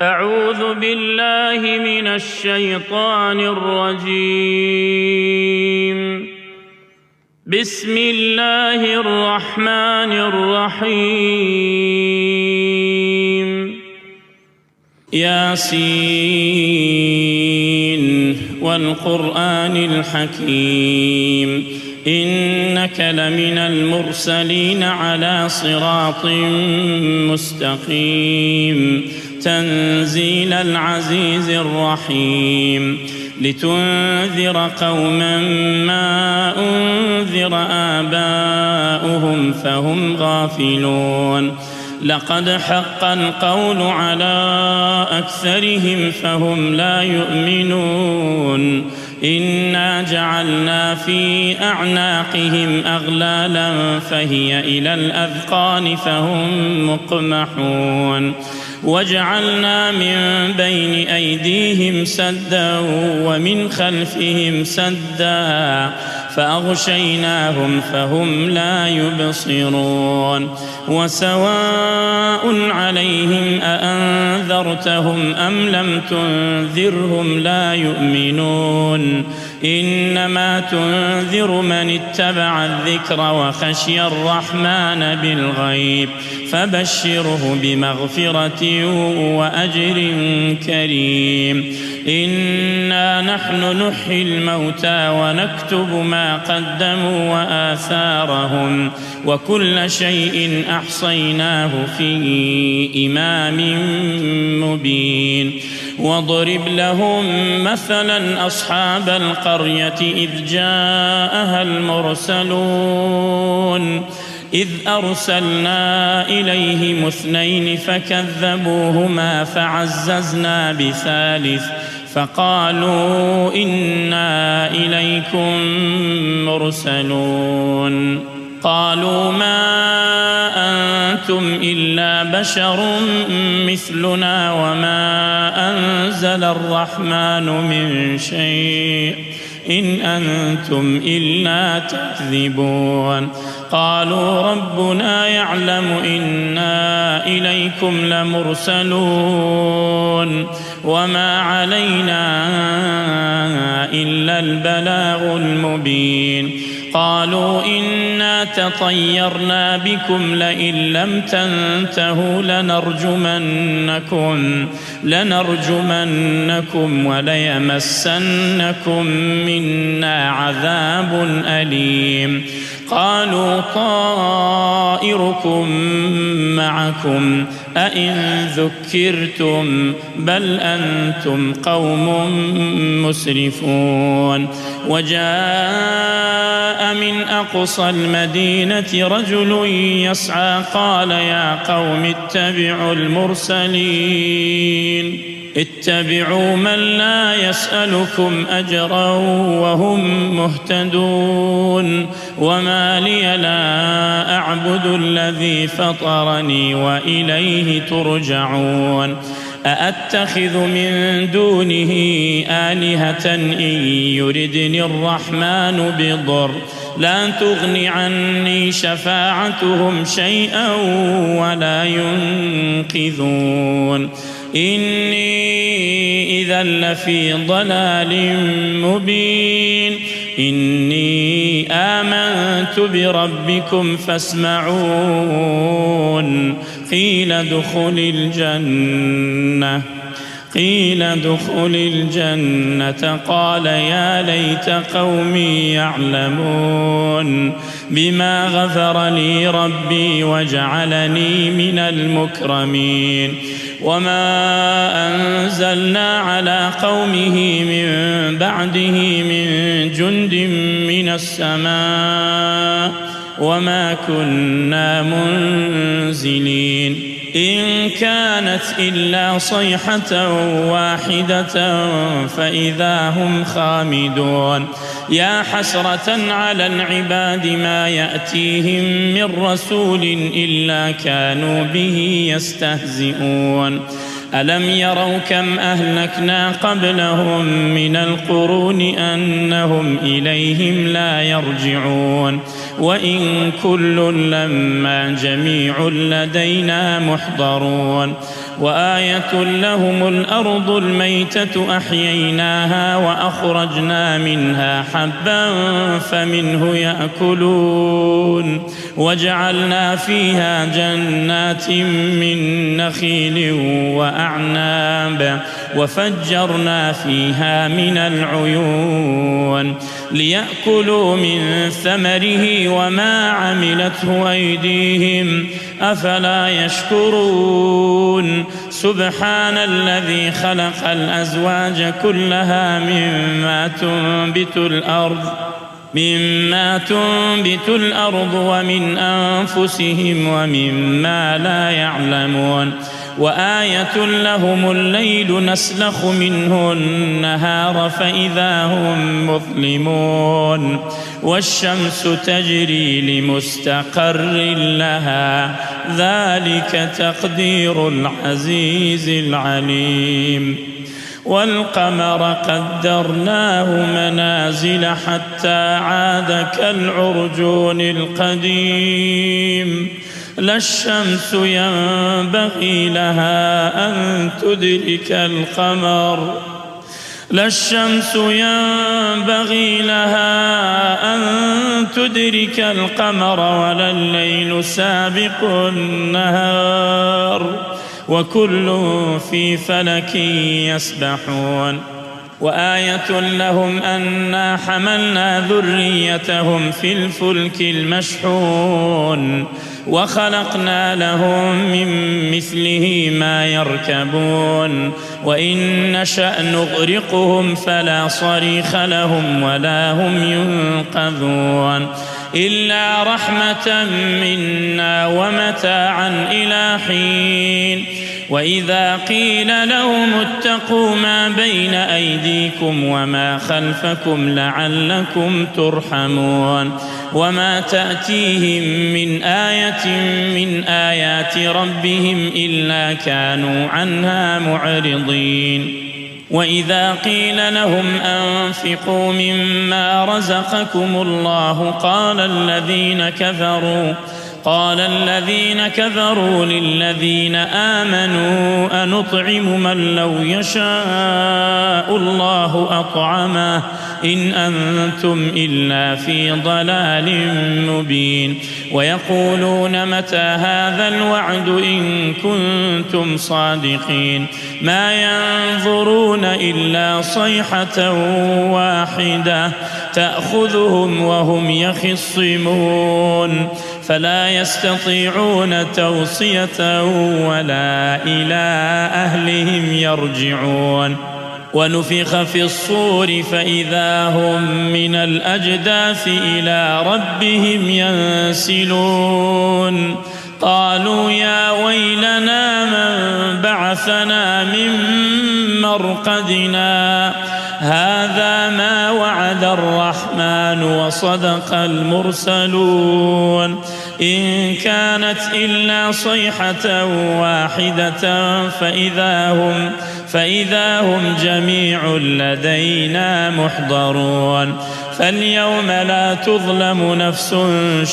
أعوذ بالله من الشيطان الرجيم. بسم الله الرحمن الرحيم. ياسين والقرآن الحكيم إنك لمن المرسلين على صراط مستقيم تنزيل العزيز الرحيم لتنذر قوما ما أنذر آباؤهم فهم غافلون لقد حق القول على أكثرهم فهم لا يؤمنون إنا جعلنا في أعناقهم أغلالا فهي إلى الأذقان فهم مقمحون وجعلنا من بين أيديهم سدا ومن خلفهم سدا فأغشيناهم فهم لا يبصرون وسواء عليهم أأنذرتهم أم لم تنذرهم لا يؤمنون إنما تنذر من اتبع الذكر وخشي الرحمن بالغيب فبشره بمغفرة وأجر كريم إنا نحن نحيي الموتى ونكتب ما قدموا وآثارهم وكل شيء أحصيناه في إمام مبين واضرب لهم مثلا أصحاب القرية إذ جاءها المرسلون إذ أرسلنا إليهم اثنين فكذبوهما فعززنا بثالث فقالوا إنا إليكم مرسلون قالوا ما أنتم إلا بشر مثلنا وما أنزل الرحمن من شيء إن أنتم إلا تكذبون قالوا ربنا يعلم إنا إليكم لمرسلون وما علينا إلا البلاغ المبين قالوا إنا تطيرنا بكم لئن لم تنتهوا لنرجمنكم وليمسنكم منا عذاب أليم قالوا طائركم معكم أئن ذكرتم بل أنتم قوم مسرفون وجاء من أقصى المدينة رجل يسعى قال يا قوم اتبعوا المرسلين اتبعوا من لا يسألكم أجرا وهم مهتدون وما لي لا أعبد الذي فطرني وإليه ترجعون أأتخذ من دونه آلهة إن يردني الرحمن بضر لا تغن عني شفاعتهم شيئا ولا ينقذون إني إذا لفي ضلال مبين إني آمنت بربكم فاسمعون قيل ادخل الجنة قال يا ليت قومي يعلمون بما غفر لي ربي وجعلني من المكرمين وما أنزلنا على قومه من بعده من جند من السماء وما كنا منزلين إن كانت إلا صيحة واحدة فإذا هم خامدون يا حسرة على العباد ما يأتيهم من رسول إلا كانوا به يستهزئون ألم يروا كم أهلكنا قبلهم من القرون أنهم إليهم لا يرجعون وإن كل لما جميع لدينا محضرون وآية لهم الأرض الميتة أحييناها وأخرجنا منها حبا فمنه يأكلون وجعلنا فيها جنات من نخيل وأعناب وفجرنا فيها من العيون ليأكلوا من ثمره وما عملته أيديهم أفلا يشكرون سبحان الذي خلق الأزواج كلها مما تنبت الأرض ومن أنفسهم ومما لا يعلمون وآية لهم الليل نسلخ منه النهار فإذا هم مظلمون والشمس تجري لمستقر لها ذلك تقدير العزيز العليم والقمر قدرناه منازل حتى عاد كالعرجون القديم لا الشمس ينبغي لها أن تدرك القمر ولا الليل سابق النهار وكل في فلك يسبحون وآية لهم أنا حملنا ذريتهم في الفلك المشحون وخلقنا لهم من مثله ما يركبون وإن نشأ نغرقهم فلا صريخ لهم ولا هم ينقذون إلا رحمة منا ومتاعا إلى حين وإذا قيل لهم اتقوا ما بين أيديكم وما خلفكم لعلكم ترحمون وما تأتيهم من آية من آيات ربهم إلا كانوا عنها معرضين وإذا قيل لهم أنفقوا مما رزقكم الله قال الذين كفروا للذين آمنوا أنطعم من لو يشاء الله أطعمه إن أنتم إلا في ضلال مبين ويقولون متى هذا الوعد إن كنتم صادقين ما ينظرون إلا صيحة واحدة تأخذهم وهم يخصمون فلا يستطيعون توصية ولا إلى أهلهم يرجعون ونفخ في الصور فإذا هم من الأجداث إلى ربهم ينسلون قالوا يا ويلنا من بعثنا من مرقدنا هذا ما وعد الرحمن وصدق المرسلون إن كانت إلا صيحة واحدة فإذا هم جميع لدينا محضرون فاليوم لا تظلم نفس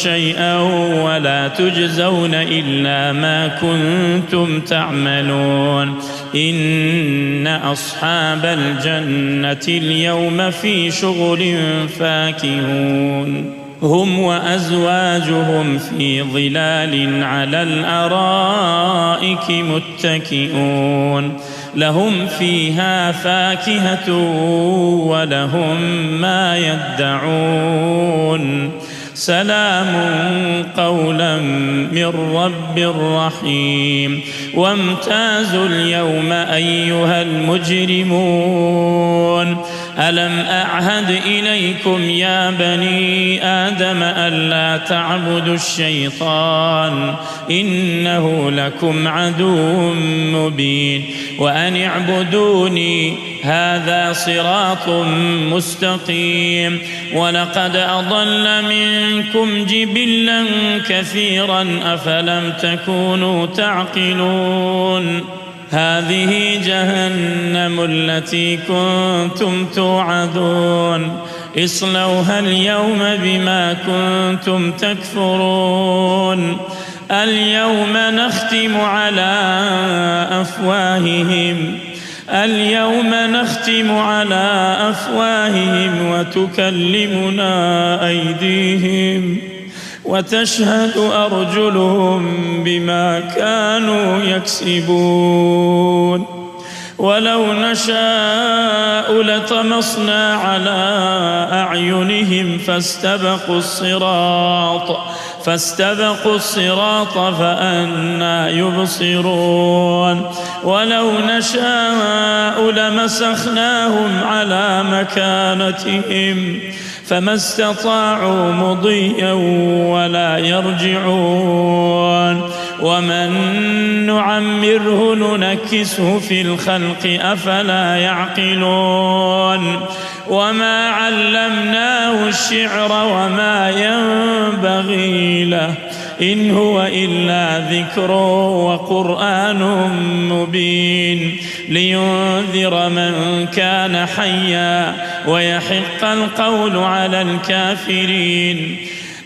شيئا ولا تجزون إلا ما كنتم تعملون إن أصحاب الجنة اليوم في شغل فاكهون هم وأزواجهم في ظلال على الأرائك متكئون لهم فيها فاكهة ولهم ما يدعون سلام قولا من رب رحيم وامتازوا اليوم أيها المجرمون ألم أعهد إليكم يا بني آدم ألا تعبدوا الشيطان إنه لكم عدو مبين وأن اعبدوني هذا صراط مستقيم ولقد أضل منكم جبلا كثيرا أفلم تكونوا تعقلون هذه جهنم التي كنتم توعدون اصلوها اليوم بما كنتم تكفرون اليوم نختم على أفواههم وتكلمنا أيديهم وتشهد أرجلهم بما كانوا يكسبون ولو نشاء لطمسنا على أعينهم فاستبقوا الصراط فأنى يبصرون ولو نشاء لمسخناهم على مكانتهم فما استطاعوا مضيا ولا يرجعون ومن نعمره ننكسه في الخلق أفلا يعقلون وما علمناه الشعر وما ينبغي له إن هو إلا ذكر وقرآن مبين لينذر من كان حيا ويحق القول على الكافرين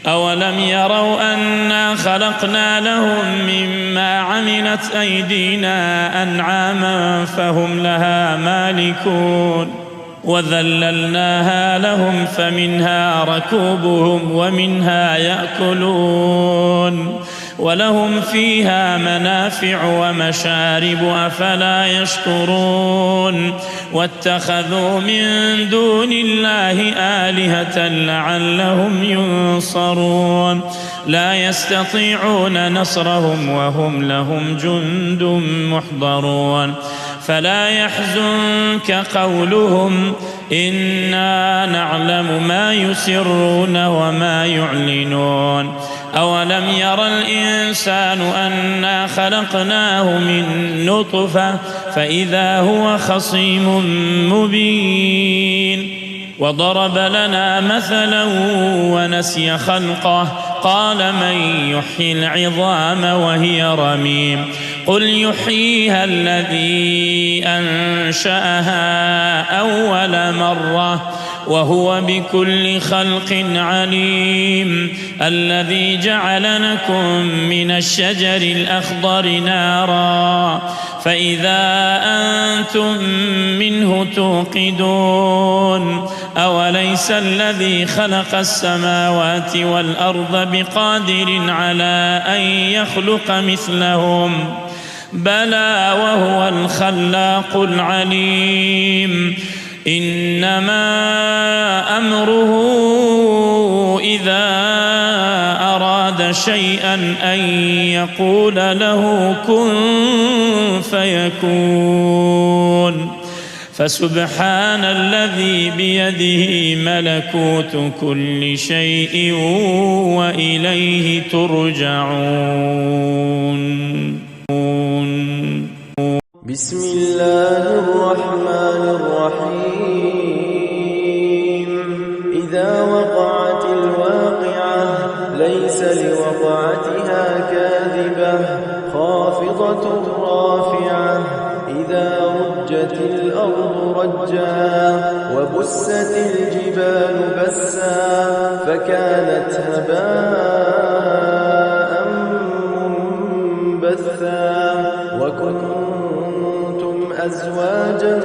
أولم يروا أنا خلقنا لهم مما عملت أيدينا أنعاما فهم لها مالكون وذللناها لهم فمنها ركوبهم ومنها يأكلون ولهم فيها منافع ومشارب أفلا يشكرون واتخذوا من دون الله آلهة لعلهم ينصرون لا يستطيعون نصرهم وهم لهم جند محضرون فلا يحزنك قولهم إنا نعلم ما يسرون وما يعلنون أولم ير الإنسان أنا خلقناه من نطفة فإذا هو خصيم مبين وضرب لنا مثلا ونسي خلقه قال من يحيي العظام وهي رميم قل يحييها الذي أنشأها أول مرة وهو بكل خلق عليم الذي جعل لكم من الشجر الأخضر نارا فإذا أنتم منه توقدون أوليس الذي خلق السماوات والأرض بقادر على أن يخلق مثلهم بلى وهو الخلاق العليم إنما أمره إذا أراد شيئا أن يقول له كن فيكون فسبحان الذي بيده ملكوت كل شيء وإليه ترجعون. بسم الله الرحمن الرحيم إذا وقعت الواقعة ليس لوقعتها كاذبة خافضة رافعة إذا رجت الأرض رجا وبست الجبال بسا فكانت هباء منبثا وكنتم أزواجا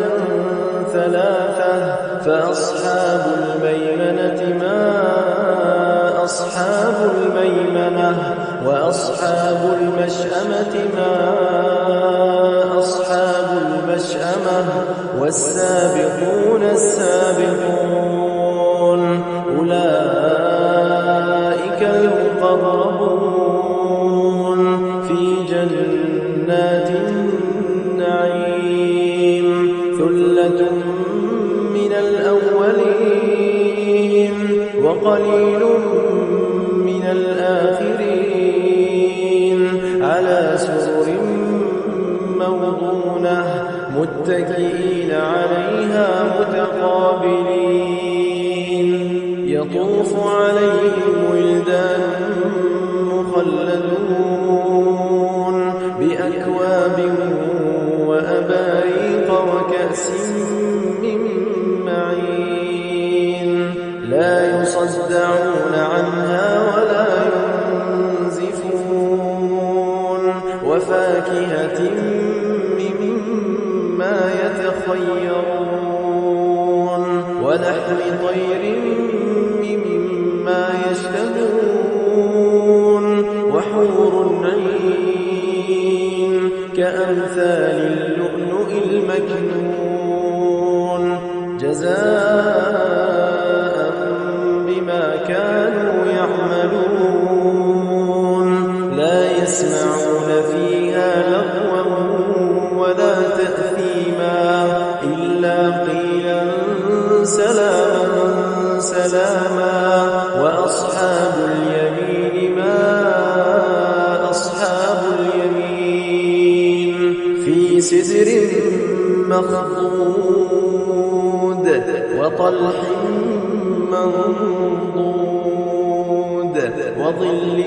ثلاثة فأصحاب الميمنة ما أصحاب الميمنة وأصحاب المشأمة ما أصحاب المشأمة والسابقون السابقون أولئك المقربون في جنات النعيم ثلة من الأولين وقليل من الآخرين على سرر موضونة متكئين عليها متقابلين يطوف عليهم ولدان مخلدون بأكواب وأباريق وكأس من معين لا يصدعون عنها ولا ينزفون يتخيرون ولحم طير مما يشتهون وحور عين كأمثال اللؤلؤ المكنون جزاء بما كانوا يعملون لا يسمعون فيها لغوا ولا تأثيما إلا قيلا سلاما سلاما وأصحاب اليمين ما أصحاب اليمين في سدر مخضود وطلح منضود وظل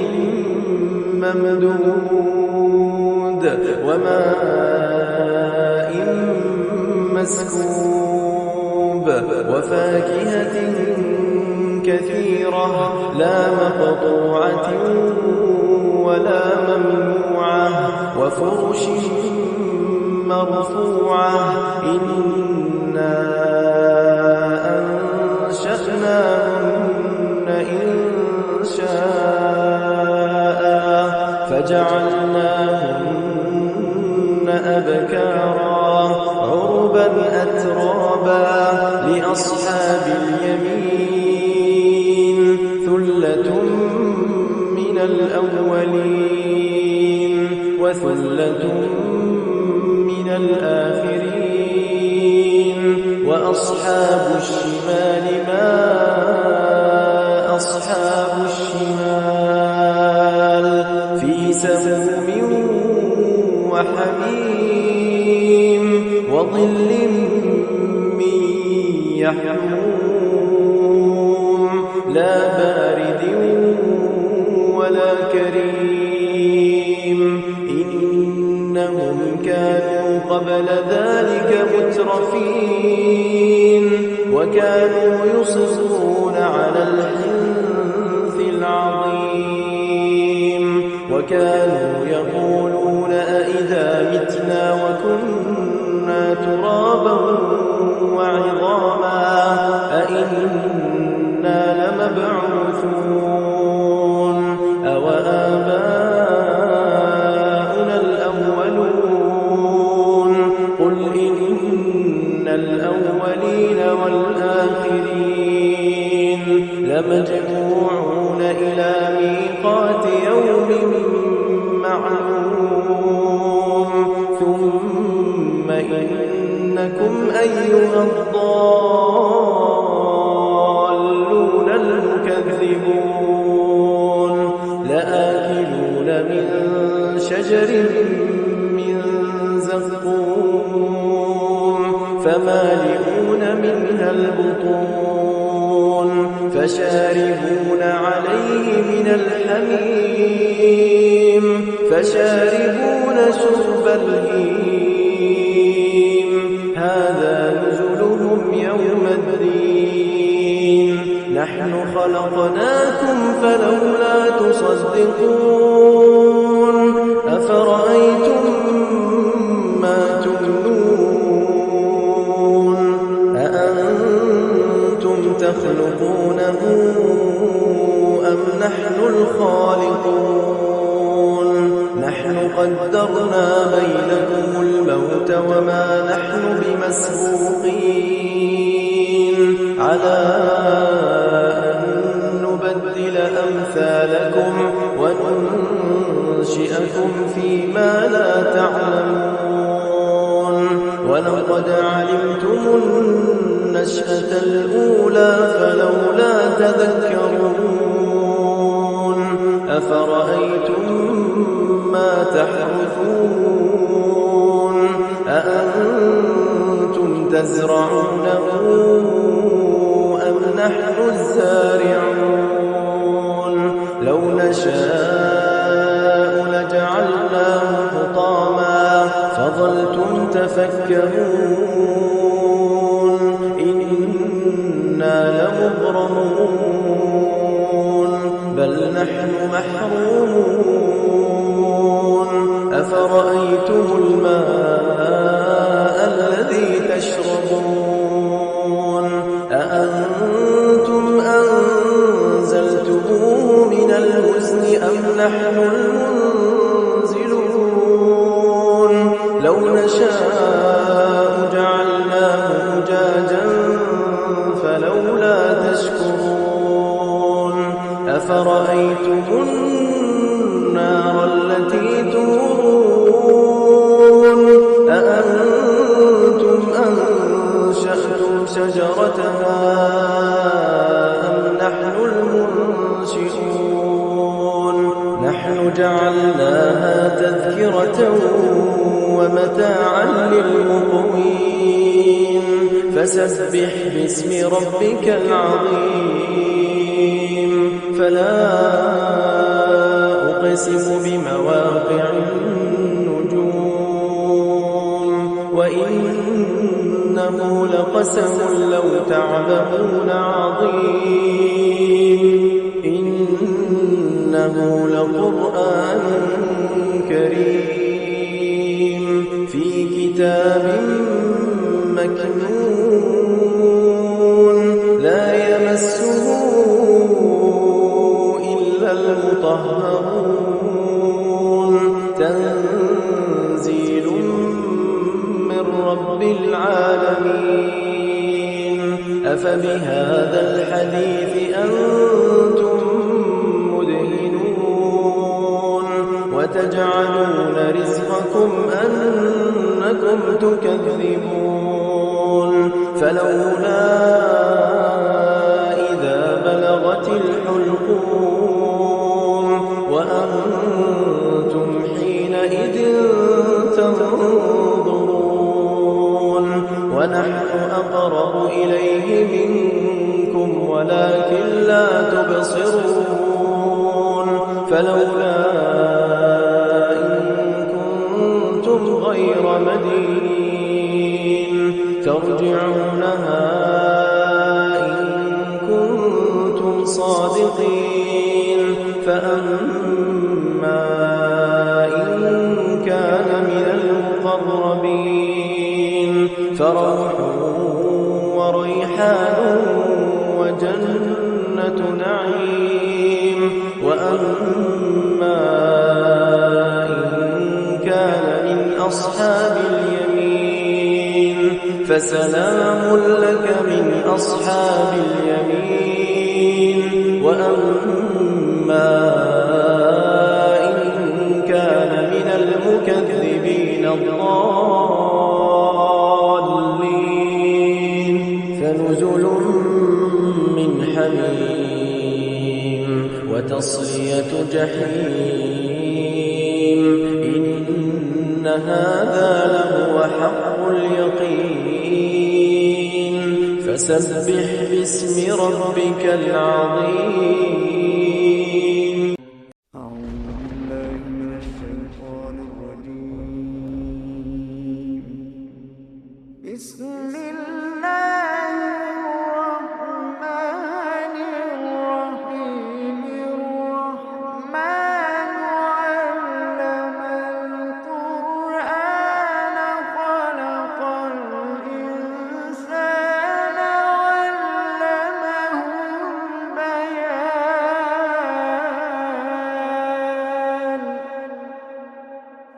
ممدود وماء مسكوب وفاكهة كثيرة لا مقطوعة ولا ممنوعة وفرش مرفوعة إنا أنشأناهن إنشاء فجعلناهن أبكارا عربا أترابا لأصحاب اليمين ثلة من الأولين وثلة من الآخرين وأصحاب الشمال ما أصحاب الشمال في سموم وحميم وظل من يحموم لا بارد ولا كريم إنهم كانوا قبل ذلك مترفين وكانوا يصرون على الحنث العظيم وكانوا يقولون أئذا متنا وكنا ترابا وعظاما أئنا لمبعوثون أوآباؤنا الأولون قل إن الأولين والآخرين لمجموعون إلى ميقات يوم معلوم ثم إنكم أيها الضالون المكذبون لآكلون من شجر من زقوم فمالئون منها البطون فشاربون عليه من الحميم فشاربون شرب الهيم هذا نزلهم يوم الدين نحن خلقناكم فلولا تصدقون أفرأيتم ما تمنون أأنتم تخلقونه أم نحن الخالقون نحن قدرنا بينكم الموت وما نحن بمسبوقين على أن نبدل أمثالكم وننشئكم فيما لا تعلمون ولقد علمتم النشأة الأولى فلولا تذكرون أفرأيتم ما تحرثون أأنتم تزرعونه أم نحن الزارعون لو نشاء لجعلناه حطاما فظلتم تفكرون إنا لمغرمون بل نحن محرومون أفرأيتم الماء الذي تشربون وجعلناها تذكرة ومتاعا للمقوين فسبح باسم ربك العظيم فلا أقسم بمواقع النجوم وإنه لقسم لو تعلمون عظيم إنه لقرآن كريم في كتاب مكنون لا يمسه إلا المطهرون تنزيل من رب العالمين أفبهذا الحديث أنتم مدهنون وتجعلون رزقكم أنكم تكذبون فلولا إذا بلغت الحلقوم وأنتم حينئذ تنظرون ونحن أقرب إليه منكم ولكن لا تبصرون فلولا إن كنتم غير مدينين ترجعونها إن كنتم صادقين فأما إن كان من المقربين فروح وريحان وجنة نعيم وأما إن كان من أصحاب اليمين فسلام لك من أصحاب اليمين وأما إن كان من المكذبين الضالين فنزل من حميم وتصلية جحيم إن هذا لهو حق اليقين فسبح باسم ربك العظيم أعوذ بالله من الشيطان الرجيم بسم الله الرحمن الرحيم الرحمن علم القرآن خلق الإنسان علمه البيان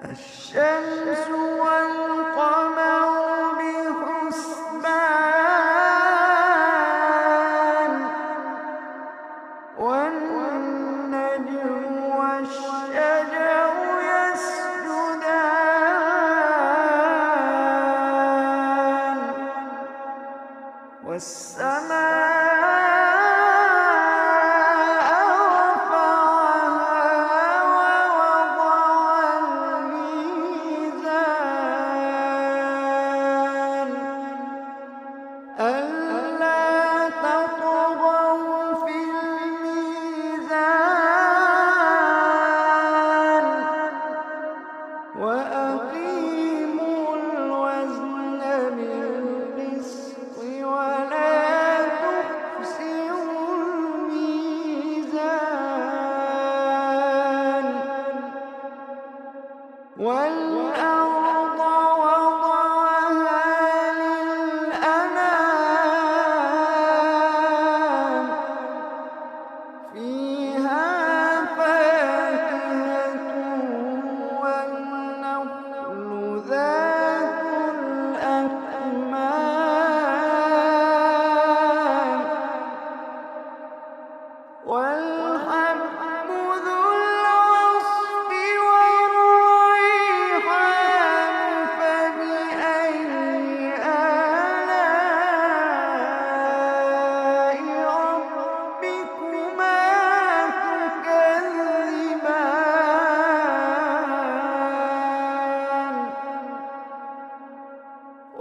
الشمس والقمر بحسبان والنجم والشجر يسجدان والسماء رفعها ووضع الميزان ألا تطغوا في الميزان وأقيموا الوزن بالقسط ولا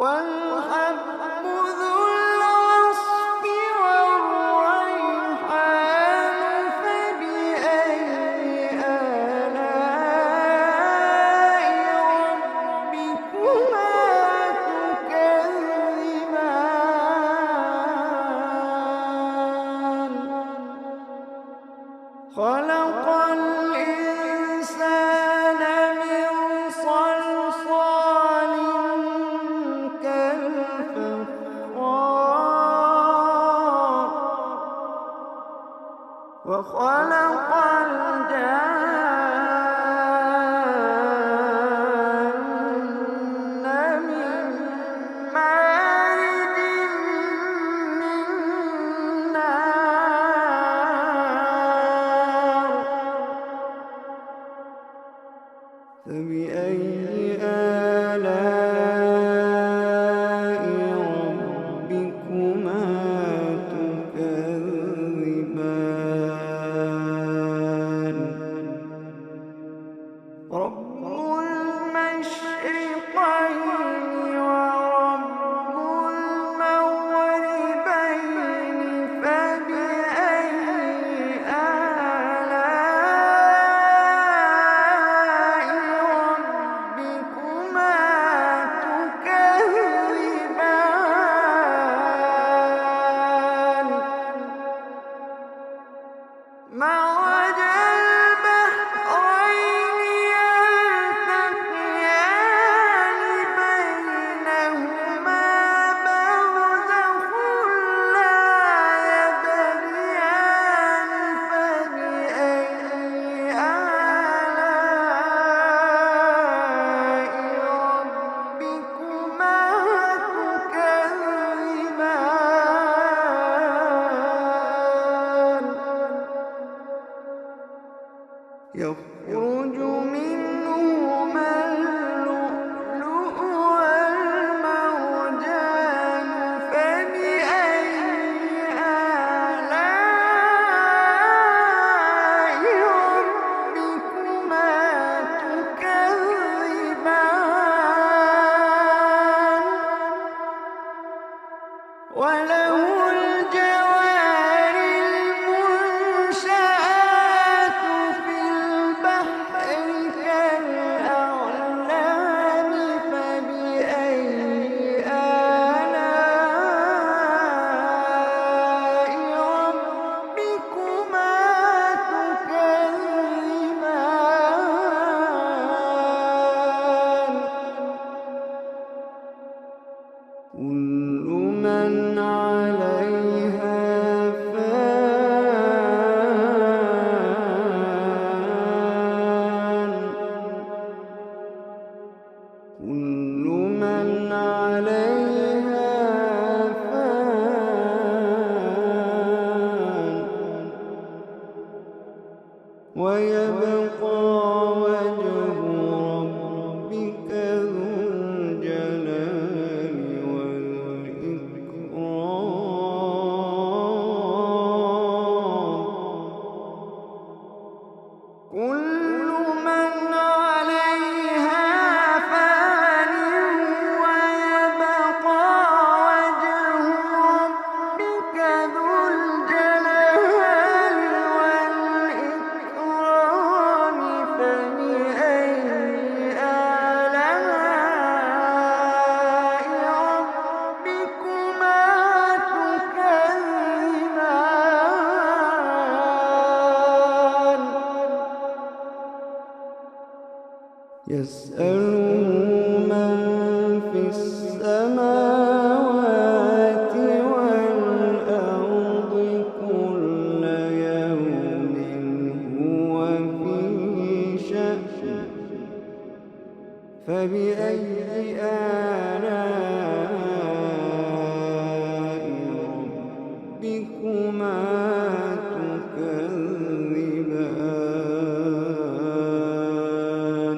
والحب ذو العصف والريحان فبأي آلاء ربكما تكذبان خلق الإنسان من صلصال كالفخار وخلق الجان من مارج من نار فبأي آلاء ربكما تكذبان رب المشرقين ورب المغربين فبأي آلاء ربكما تكذبان مرج البحرين يلتقيان بينهما برزخ لا يبغيان فبأي آلاء ربكما تكذبان يخرج منهما اللؤلؤ والمرجان فبأي آلاء ربكما تكذبان وله الجوار المنشآت في البحر كالأعلام فبأي آلاء ربكما تكذبان كل من عليها فان كل من عليها فان ويبقى وجه ربك ذو الجلال والإكرام كل من عليها فان ويبقى وجه ربك ذو الجلال والإكرام فبأي آلاء ربكما تكذبان يسأله من في السماوات والأرض كل يوم هو في شأن فبأي آلاء ربكما تكذبان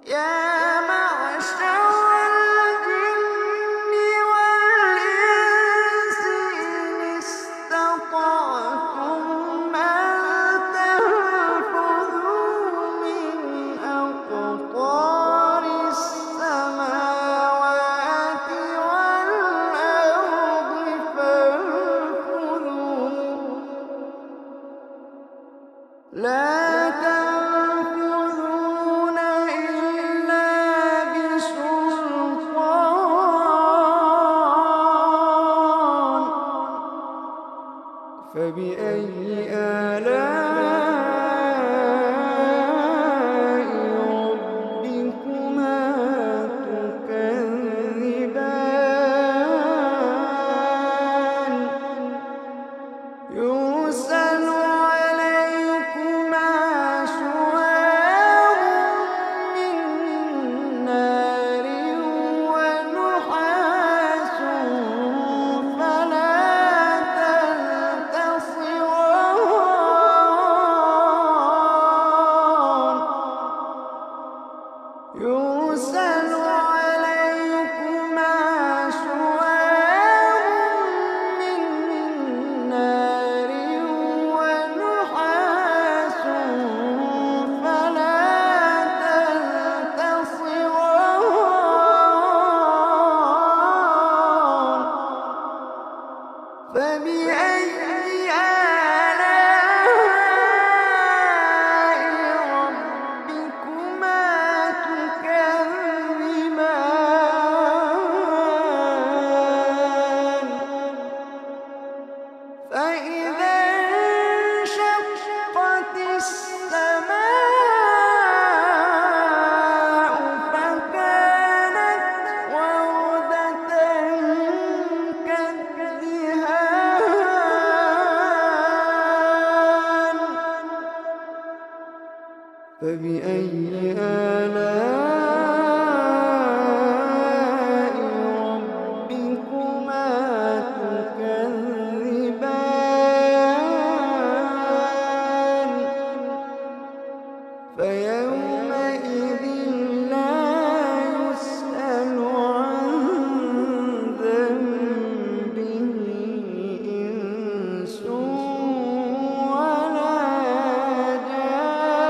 يا معشر الجن والإنس إن استطعتم أن تنفذوا من أقطار السماوات والأرض فانفذوا لا تنفذون إلا بسلطان فبأي آلاء ربكما تكذبان يرسل عليكما شواظ من نار ونحاس فلا تنتصران يرسل عليكما شواظ من نار ونحاس فلا تنتصران فبأي آلاء ربكما تكذبان فإذا انشقت السماء فكانت وردة كالدهان فبأي آلاء ربكما تكذبان فيومئذ لا يسأل عن ذنبه إنس ولا جان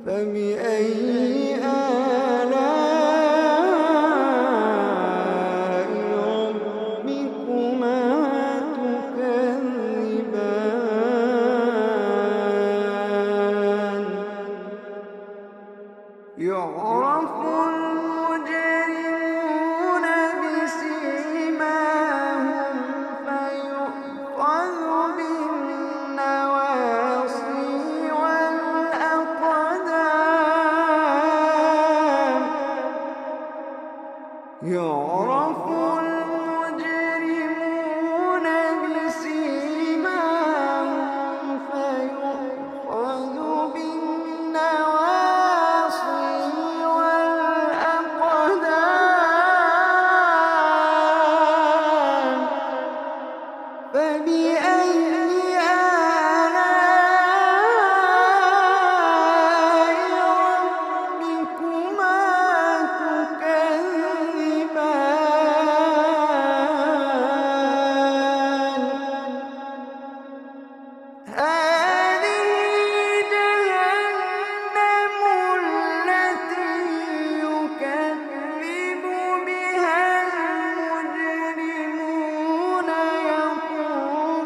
فبأي آلاء ربكما تكذبان يعرف المجرمون بسيماهم فيؤخذ بالنواصي والأقدام يعرف المجرمون بسيماهم فيؤخذ بالنواصي والأقدام فبأي آلاء ربكما تكذبان هذه جهنم التي يكذب بها المجرمون يطوفون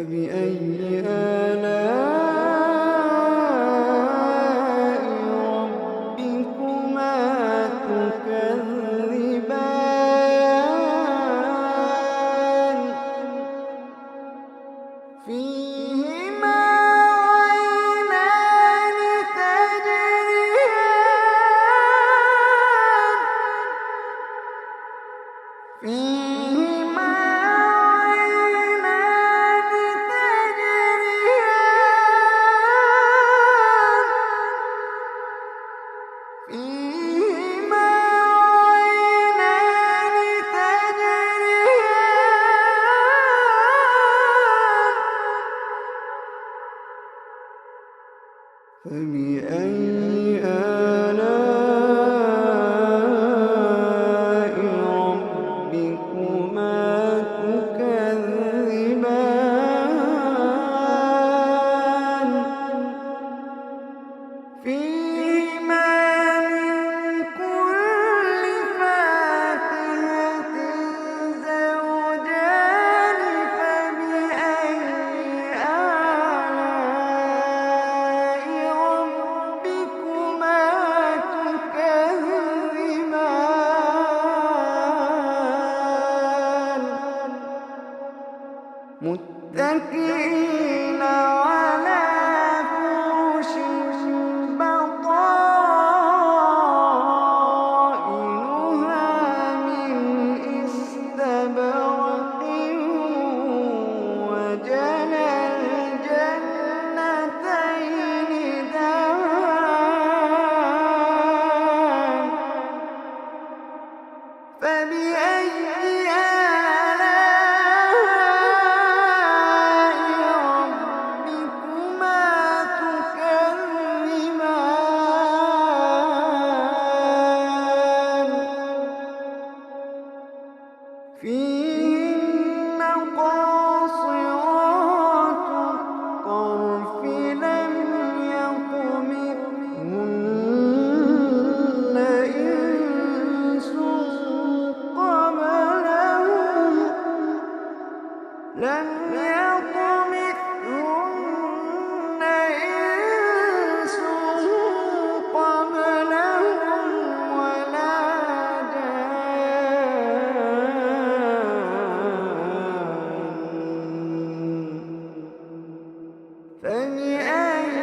فبأي آلاء ربكما تكذبان فيهما عينان تجريان فيهما عينان تجريان فيهما عينان تجريان فبأي آلاء ربكما تكذبان فيهما من كل فاكهة زوجان فبأي آلاء ربكما تكذبان متكئين على فرش بطائنها من استبرق وجنى الجنتين دان فبأي آلاء ربكما تكذبان فيهن قاصرات الطرف لم يطمثهن إنس قبلهم لم يطمثهن إنس قبلهم ولا جان فبأي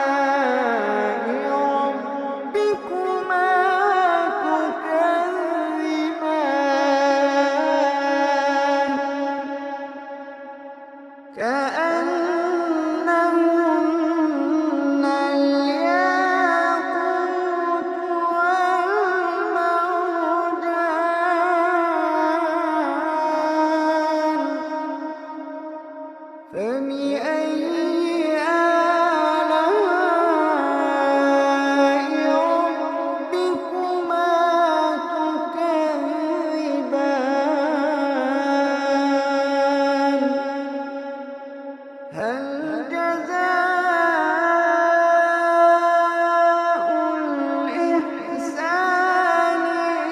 آلاء ربكما تكذبان كأنهن الياقوت والمرجان فبأي آلاء ربكما تكذبان هل جزاء الإحسان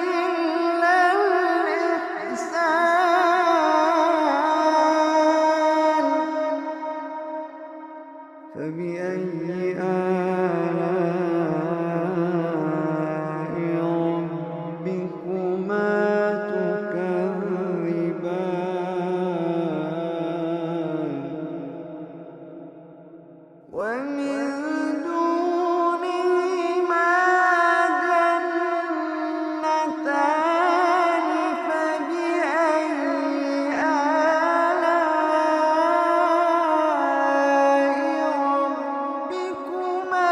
إلا الإحسان فبأي آلاء ربكما تكذبان ومن دونهما جنتان فبأي آلاء ربكما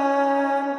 تكذبان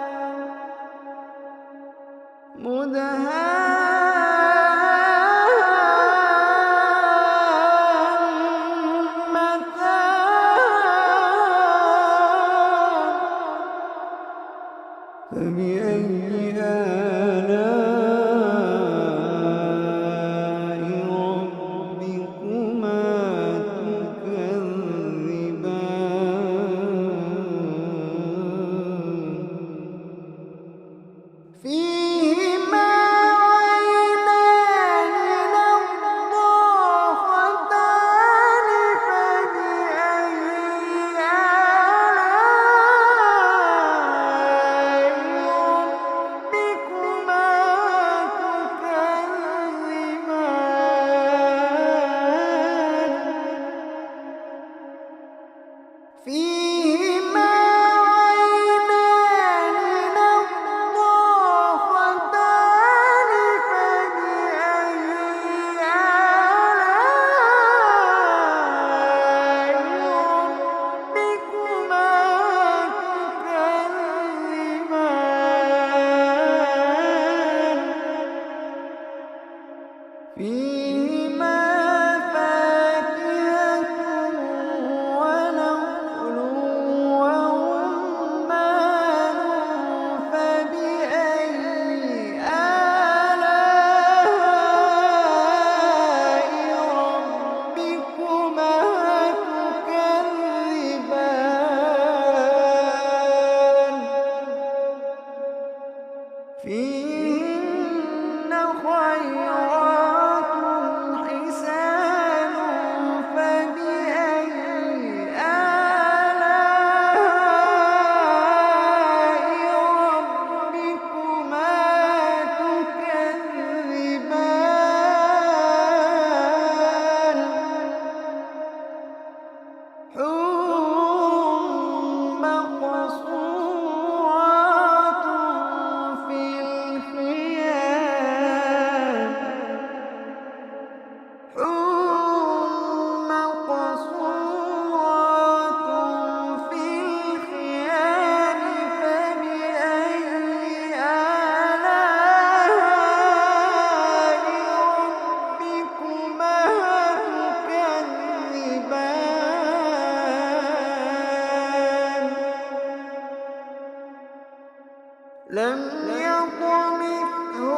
لم يطمثهن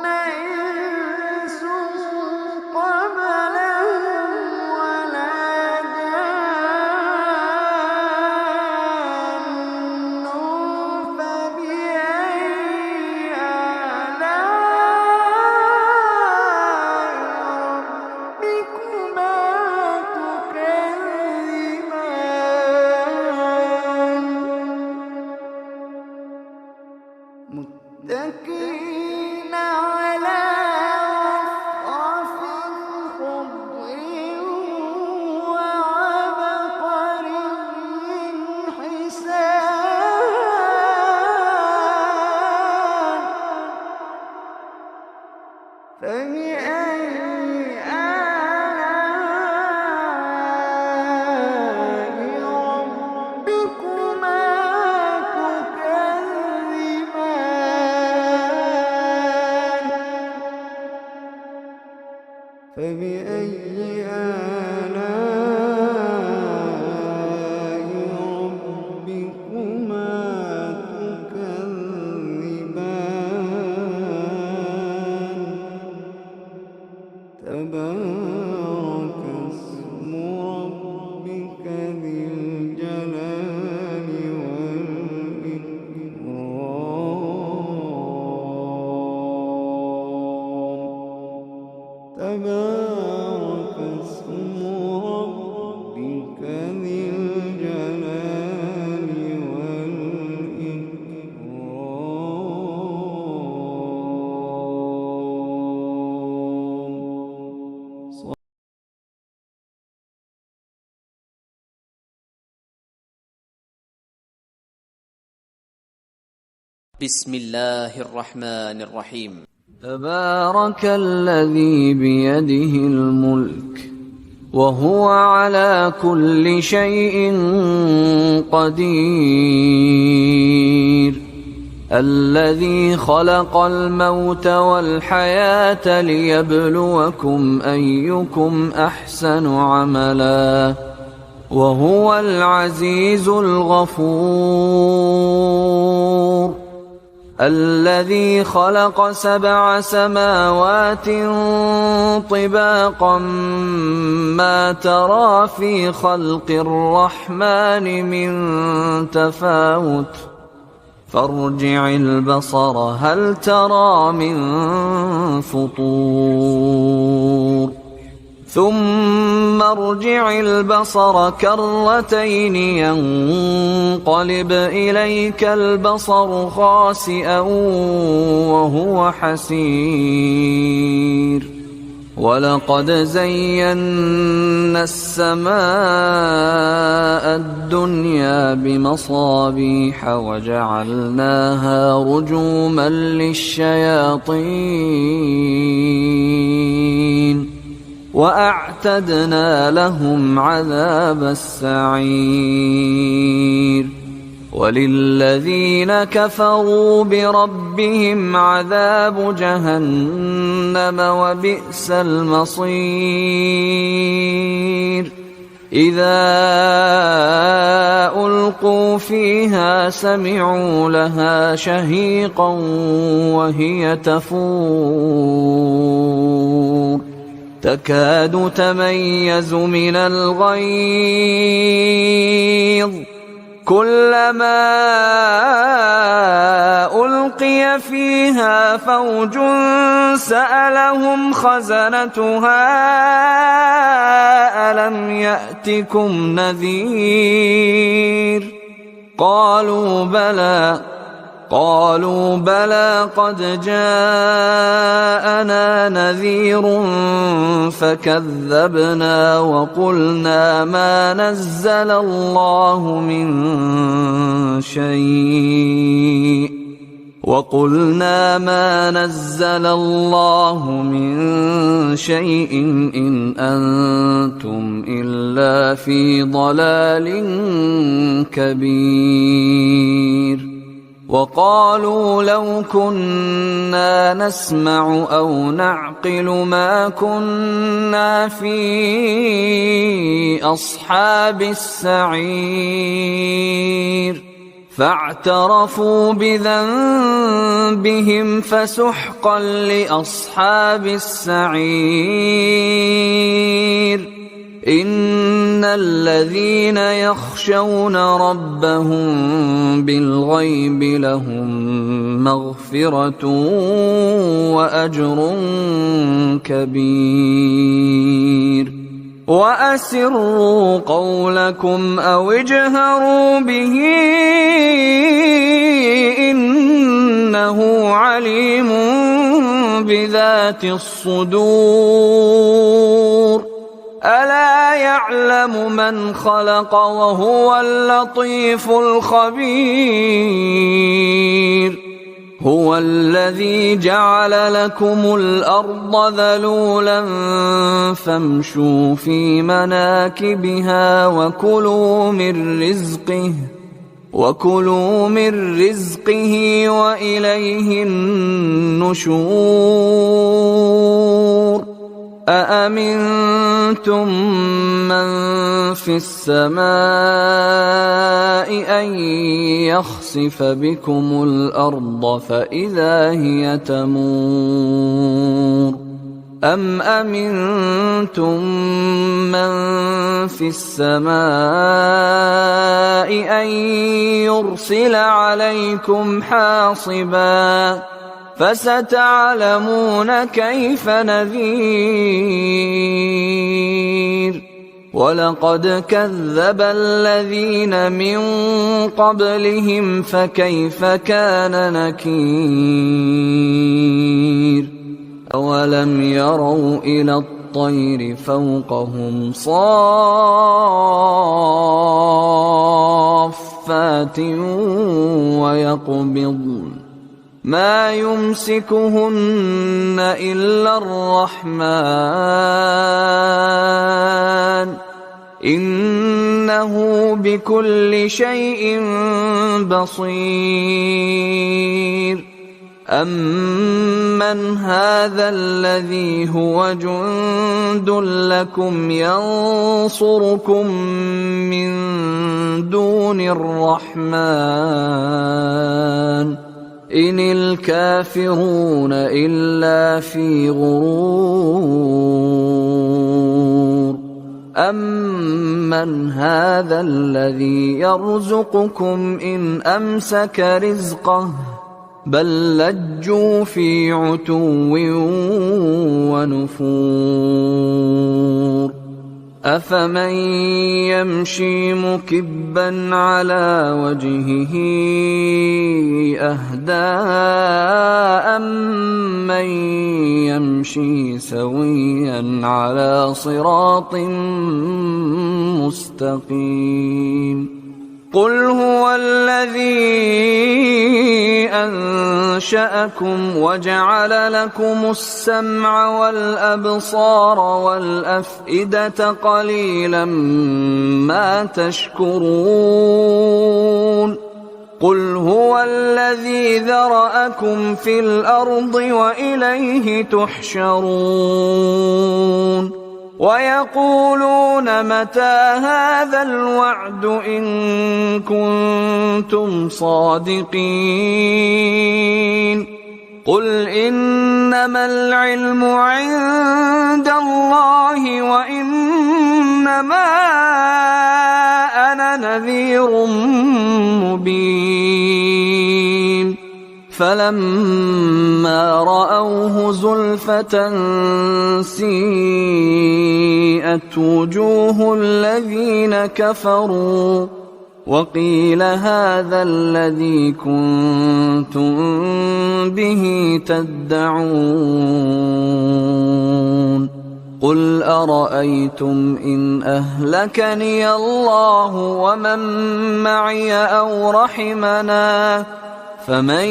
إنس قبلهم ولا جان فبأي آلاء ربكما تكذبان متكئين على رفرف خضر وعبقري حسان فبأي آلاء ربكما تكذبان فبأي آلاء ربكما تكذبان تبارك اسم ربك ذي الجلال والإكرام تبارك اسم ربك ذي الجلال والإكرام. بسم الله الرحمن الرحيم. تبارك الذي بيده الملك وهو على كل شيء قدير الذي خلق الموت والحياة ليبلوكم أيكم أحسن عملا وهو العزيز الغفور الذي خلق 7 سماوات طباقا ما ترى في خلق الرحمن من تفاوت فارجع البصر هل ترى من فطور ثم ارجع البصر كرتين ينقلب إليك البصر خاسئا وهو حسير ولقد زينا السماء الدنيا بمصابيح وجعلناها رجوما للشياطين وأعتدنا لهم عذاب السعير وللذين كفروا بربهم عذاب جهنم وبئس المصير إذا ألقوا فيها سمعوا لها شهيقا وهي تفور تكاد تميز من الغيظ كلما ألقي فيها فوج سألهم خزنتها ألم يأتكم نذير قالوا بلى قد جاءنا نذير فكذبنا وقلنا ما نزل الله من شيء إن أنتم إلا في ضلال كبير وقالوا لو كنا نسمع أو نعقل ما كنا في أصحاب السعير فاعترفوا بذنبهم فسحقا لأصحاب السعير إن الذين يخشون ربهم بالغيب لهم مغفرة وأجر كبير وأسروا قولكم أو اجهروا به إنه عليم بذات الصدور ألا يعلم من خلق وهو اللطيف الخبير هو الذي جعل لكم الأرض ذلولا فامشوا في مناكبها وكلوا من رزقه وإليه النشور أأمنتم من في السماء أن يخسف بكم الأرض فإذا هي تمور أم أمنتم من في السماء أن يرسل عليكم حاصبا فستعلمون كيف نذير ولقد كذب الذين من قبلهم فكيف كان نكير أولم يروا إلى الطير فوقهم صافات ويقبضن ما يمسكهن إلا الرحمن إنه بكل شيء بصير أمن هذا الذي هو جند لكم ينصركم من دون الرحمن إن الكافرون إلا في غرور أمن هذا الذي يرزقكم إن أمسك رزقه بل لجوا في عتو ونفور أفمن يمشي مكبا على وجهه أهدى أمن يمشي سويا على صراط مستقيم قل هو الذي أنشأكم وجعل لكم السمع والأبصار والأفئدة قليلا ما تشكرون قل هو الذي ذرأكم في الأرض وإليه تحشرون ويقولون متى هذا الوعد إن كنتم صادقين قل إنما العلم عند الله وإنما أنا نذير مبين فلما رأوه زلفة سيئت وجوه الذين كفروا وقيل هذا الذي كنتم به تدعون قل أرأيتم إن أهلكني الله ومن معي أو رحمنا فمن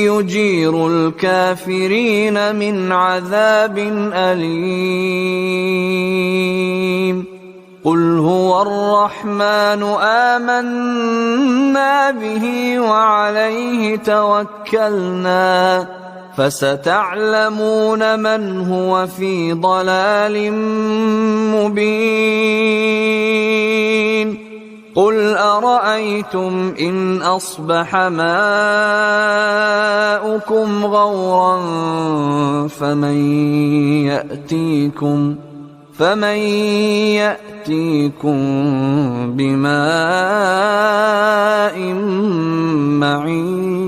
يجير الكافرين من عذاب أليم قل هو الرحمن آمنا به وعليه توكلنا فستعلمون من هو في ضلال مبين قل أرأيتم إن أصبح ماؤكم غورا فمن يأتيكم بماء معين